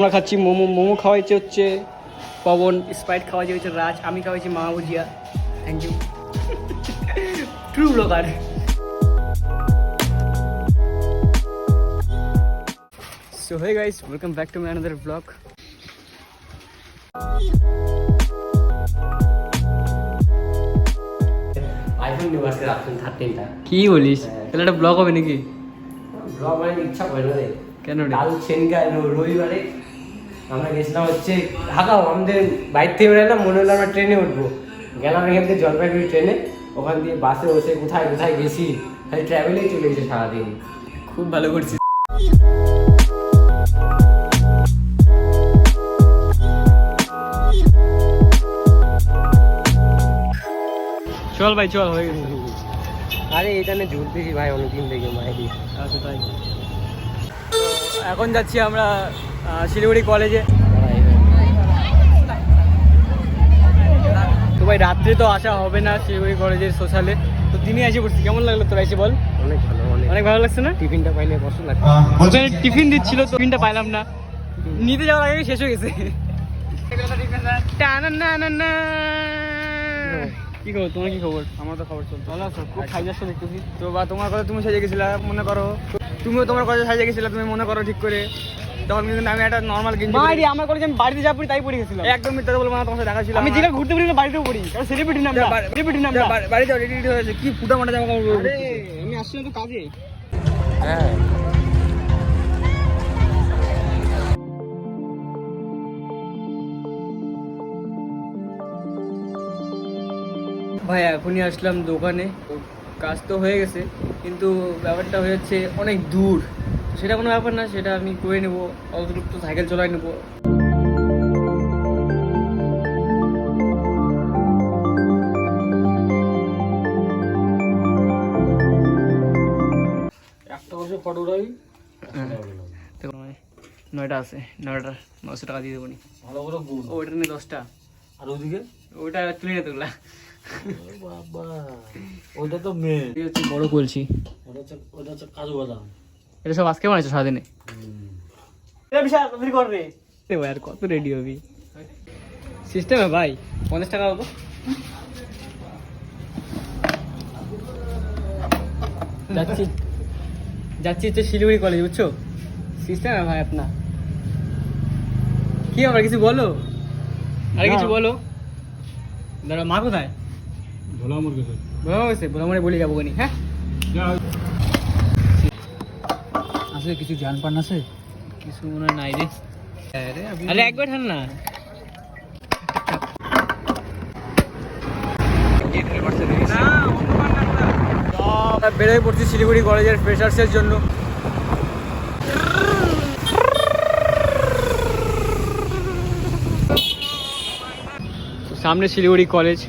আমরা খাচ্ছি মোমো। মোমো খাওয়াইছে হচ্ছে পবন, স্প্রাইট খাওয়াইছে হচ্ছে রাজ, আমি খাওয়াইছি মামা ভুজিয়া। Thank you. True blogger. So hey guys, welcome back to my another blog. IPhone new আসছে রাখছেন 13টা। কি বলিস? তাহলে একটা ব্লগ হবে নাকি? ব্লগ মানে ইচ্ছা করে না রে। কেন রে? কাল সেনকা রবিবারে আমরা গেছিলাম হচ্ছে ঢাকা। আমাদের বাইক থেকে বেরোলাম, মনে হলো আমরা ট্রেনে উঠবো। গেলাম এখান থেকে জলপাইগুড়ি ট্রেনে, ওখান দিয়ে বাসে বসে কোথায় কোথায় গেছি, খালি ট্রাভেলেই চলে গেছে সারাদিন। খুব ভালো করছিস। চল ভাই চল, হয়ে গেছে। আরে এখানে ঝুলতেছি ভাই অনেকদিন থেকে মাইরি। আচ্ছা তাই। এখন যাচ্ছি আমরা শিলিগুড়ি কলেজে। তো ভাই রাত্রে তো আসা হবে না শিলিগুড়ি কলেজের সোশ্যালে, তো দিনে এসে পড়ছি। কেমন লাগলো তোরা এসে বল? অনেক ভালো, অনেক ভালো লাগছে না? টিফিনটা পাইলে পছন্দ লাগছে। ওখানে টিফিন দিচ্ছিল, তো টিফিনটা পাইলাম না, নিতে যাওয়ার আগে শেষ হয়ে গেছে। কি খবর তোমার? কি খবর? আমার তো খবর চলছে ভালো আছো? খুব খাই যাচ্ছ দেখতেছি তো। বা তোমার কথা তুমি সাজে গেছিলা মনে করো, তুমিও তোমার কথা সাজে গেছিলা তুমি মনে করো ঠিক করে। তখন কিন্তু আমি একটা নর্মাল গেঞ্জি পরি। আমার কলেজে আমি বাড়িতে যা পড়ি তাই পরে গেছিলাম। একদম মিথ্যা বলবো না, তোমার সাথে দেখা ছিল। আমি যেটা ঘুরতে পড়ি বাড়িতেও পড়ি, কারণ সেলিব্রিটি নাম, সেলিব্রিটি নাম। বাড়ি যাও, রেডি রেডি হয়েছে কি ফুটা মাটা জামা কাপড়। আরে আমি আসছিলাম তো কাজে। হ্যাঁ ভাই এখনই আসলাম দোকানে, কাজ তো হয়ে গেছে কিন্তু ব্যাপারটা হয়েছে অনেক দূর। সেটা কোনো ব্যাপার না, সেটা আমি করে নেবো। অতটুকু তো সাইকেল চলাই নেবো। একটা বসে ফটো উঠাবি। দেখো 9টা আছে, 900 টাকা দিয়ে দেবো নি। ভালো করে গুণ। ওইটা নিয়ে 10টা, আর ওইদিকে ওইটা তুলে নিয়ে তোলা। বাবা ওইটা তো মেয়ে, এই হচ্ছে বড় কলছি। ওটা হচ্ছে কাজু বাদাম। এটা সব আজকে বানাইছো সারাদিনে? আর কত রেডি হবি সিস্টেমে ভাই? 50 টাকা হবো। যাচ্ছি যাচ্ছি হচ্ছে শিলিগুড়ি কলেজ, বুঝছো? সিস্টেম ভাই আপনার কি? আমরা কিছু বলো, আরে কিছু বলো। দাঁড়া, মা কোথায়? ভোলা আমার কাছে বলা গেছে, বলা মনে বলি যাবো নি। হ্যাঁ আছে কিছু জান পান আছে? কিছু মনে হয় নাই রে। আরে একবার ঠান না। বেরোয় পড়ছি শিলিগুড়ি কলেজের ফ্রেশার্সের জন্য। সামনে শিলিগুড়ি কলেজ।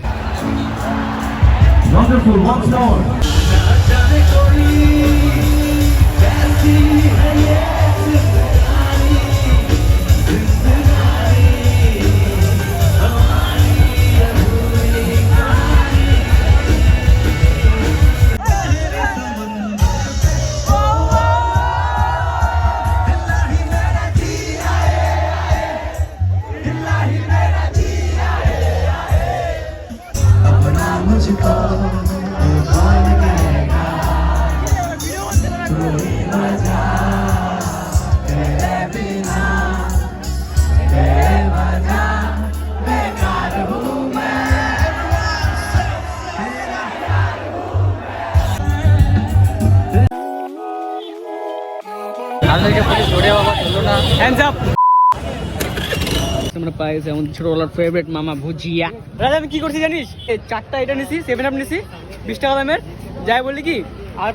আমরা পাই গেছি আমাদের ছোটবেলার ফেভারিট মামা ভুজিয়া। রাজা আমি কি করছি জানিস? এই 4টা এটা নিছি, 7 আপ নিছি 20 টাকা দামের। যাই বলি কি, আর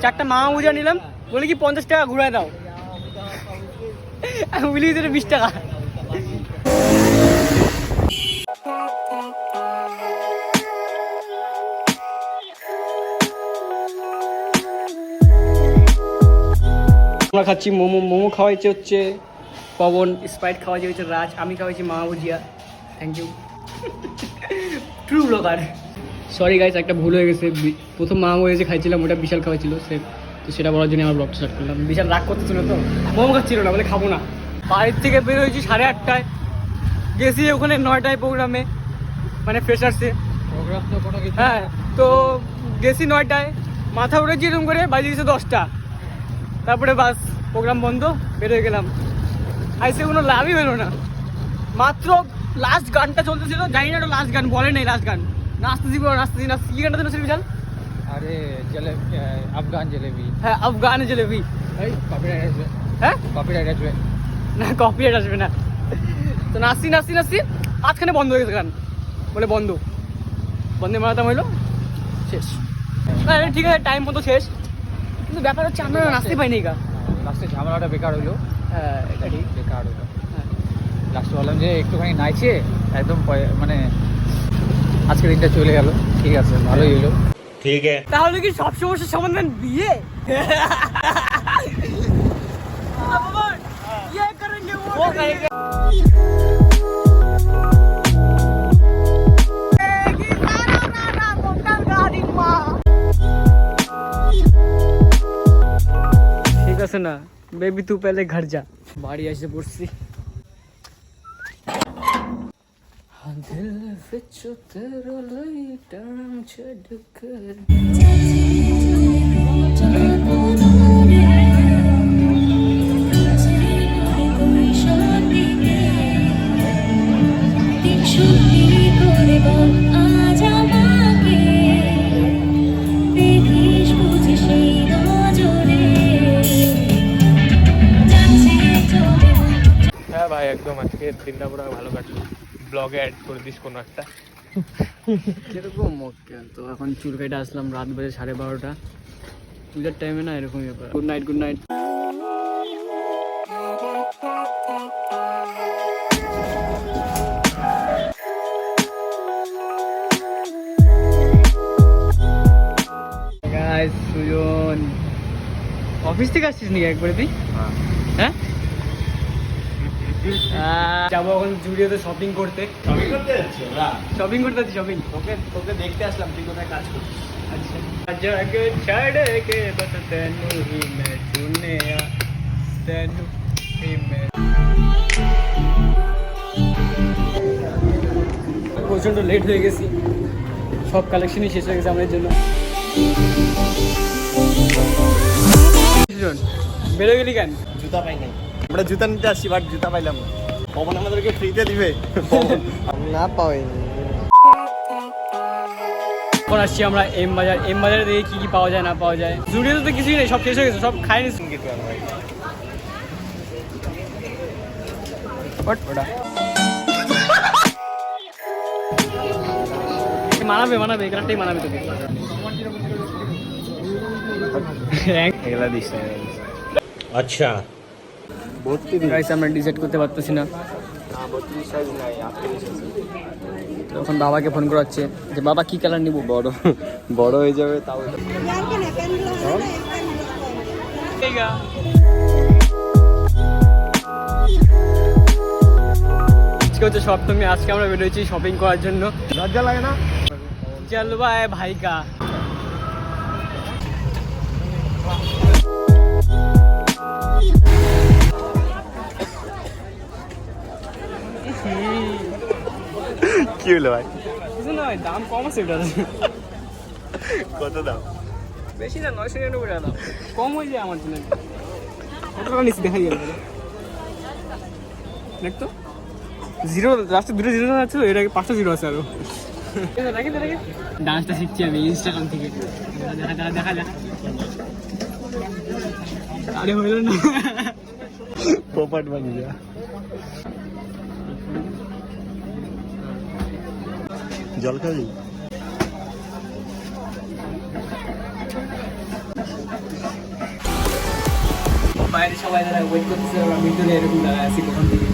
4টা মামা ভুজিয়া নিলাম, বলি কি 50 টাকা ঘুরাই দাও। আমি বলি এটা 20 টাকা। আমরা খাচ্ছি মোমো। মোমো খাওয়াইছে হচ্ছে পবন, স্প্রাইট খাওয়াইছে হচ্ছে রাজ, আমি খাওয়াইছি মামা ভুজিয়া। Thank you. True blogger. Sorry guys, একটা ভুল হয়ে গেছে। প্রথম মামা ভুজিয়া খাইছিলাম ওটা বিশাল খাওয়াইছিল সে, তো সেটা বলার জন্য আমার ব্লগটা স্টার্ট করলাম। বিশাল রাগ করতেছিল তো, মোমো খাচ্ছিল না, বলে খাবো না। বাড়ির থেকে বের হয়েছি 8:30টায়, গেছি ওখানে 9টায় প্রোগ্রামে, মানে ফ্রেশার্সে প্রোগ্রাম তো কোনো কিছু। হ্যাঁ, তো গেছি 9টায়, মাথা উঠেছি এরকম করে, বাজে গেছে 10টা, তারপরে বাস প্রোগ্রাম বন্ধ, বের হয়ে গেলাম। আইসে কোনো লাভই হলো না, মাত্র লাস্ট গানটা চলতেছিল, জানি না লাস্ট গান বলে নাই, লাস্ট গান নাচতেছি নাচতেছি, কি গানটা ছিল বিশাল? আরে জলেবি, আফগান জলেবি। হ্যাঁ, আফগান জলেবি। এই কপিরাইট আসবে। হ্যাঁ, কপিরাইট আসবে না, কপিরাইট আসবে না। তো নাচছি মাঝখানে বন্ধ হয়ে গেছে গান, বলে বন্ধে মারাতাম হইলো, শেষ। না ঠিক আছে, টাইম মতো শেষ, কিন্তু ব্যাপার হচ্ছে আমরা নাচতে পাইনি গা, লাস্টে ঝামেলাটা বেকার হইলো। হ্যাঁ, এটা ঠিক। বেকার হইলো। হ্যাঁ, লাস্টে বললাম যে একটুখানি নাইছে, একদম মানে আজকের দিনটা চলে গেল। ঠিক আছে, ভালোই হইলো। ঠিক আছে। তাহলে কি সব সমস্যার সমাধান বিয়ে? ये करेंगे वो करेंगे। ঠিক আছে না বেবি, তু পেলে ঘর যা। বাড়ি এসে পড়ছি। दिल विच तेरा लाइटां छड़ कर হ্যাঁ ভাই, একদম আজকে দিনটা পুরো ভালো কাটলো। ব্লগে অ্যাড করে দিস কোনো একটা। কিরকম তো এখন চুল কেটে আসলাম, রাত বাজে 12:30। পূজার টাইমে না এরকমই ব্যাপার। Good night, good night. Guys, Sujan office থেকে আসছিস নাকি একবারে তুই? হ্যাঁ, যাবো এখন জুডিওতে শপিং করতে। শপিং করতে যাচ্ছি আমরা? শপিং করতে যাচ্ছি, শপিং। তোকে দেখতে আসলাম, তুই কোথায় কাজ করছিস? अच्छा जग छड़ के बस तेनू ही मैं चुने तेनू ही मैं। প্রচণ্ড লেট হয়ে গেছি, সব কালেকশনই শেষ হয়ে গেছে আমাদের জন্য। বেরো গেলি কেন? জুতা পাই নাই। আমরা জুতা নিতে আসছি, বাট জুতা পাইলাম না। পবন আমাদেরকে ফ্রিতে দিবে। না পাইনি। এখন আসছি আমরা এম বাজার। এম বাজারে দেখে কি কি পাওয়া যায় না পাওয়া যায়। জুডিওতে তো কিছুই নেই, সব শেষ হয়ে গেছে, সব খাই নিচ্ছি কিছু আর ভাই। মানাবে এখানটাই মানাবে তোকে। এগুলা দিস না। আচ্ছা, 32 গাইস আমরা ডিসাইড করতে পারতেছি না। 32 সাইজ নাই, 38 আছে। তখন বাবাকে ফোন করাচ্ছে যে বাবা কি কালার নিব। বড় হয়ে যাবে তাও। আজকে হচ্ছে সপ্তমী, আজকে আমরা বেরোচ্ছি শপিং করার জন্য। লজ্জা লাগে না? চলবা ভাই কা। কি হলো ভাই? কিছু নয়, দাম কম আছে এটা। কত দাম? বেশি না, 999 টাকা দাম। কম হয়ে যায় আমার জন্য। কত টাকা নিচ্ছি দেখাই যাবে। দেখ তো, জিরো লাস্টে 2 জিরো আছে, এর আগে 5টা জিরো আছে আরো। ডান্সটা শিখছি আমি ইনস্টাগ্রাম থেকে। দেখা আরে হইল না, পোপট বানিয়ে যা। জল খাবি? বাইরে সবাই যারা ওয়েট করতেছে, আমরা ভিতরে এরকম দাঁড়ায় আছি কখন থেকে।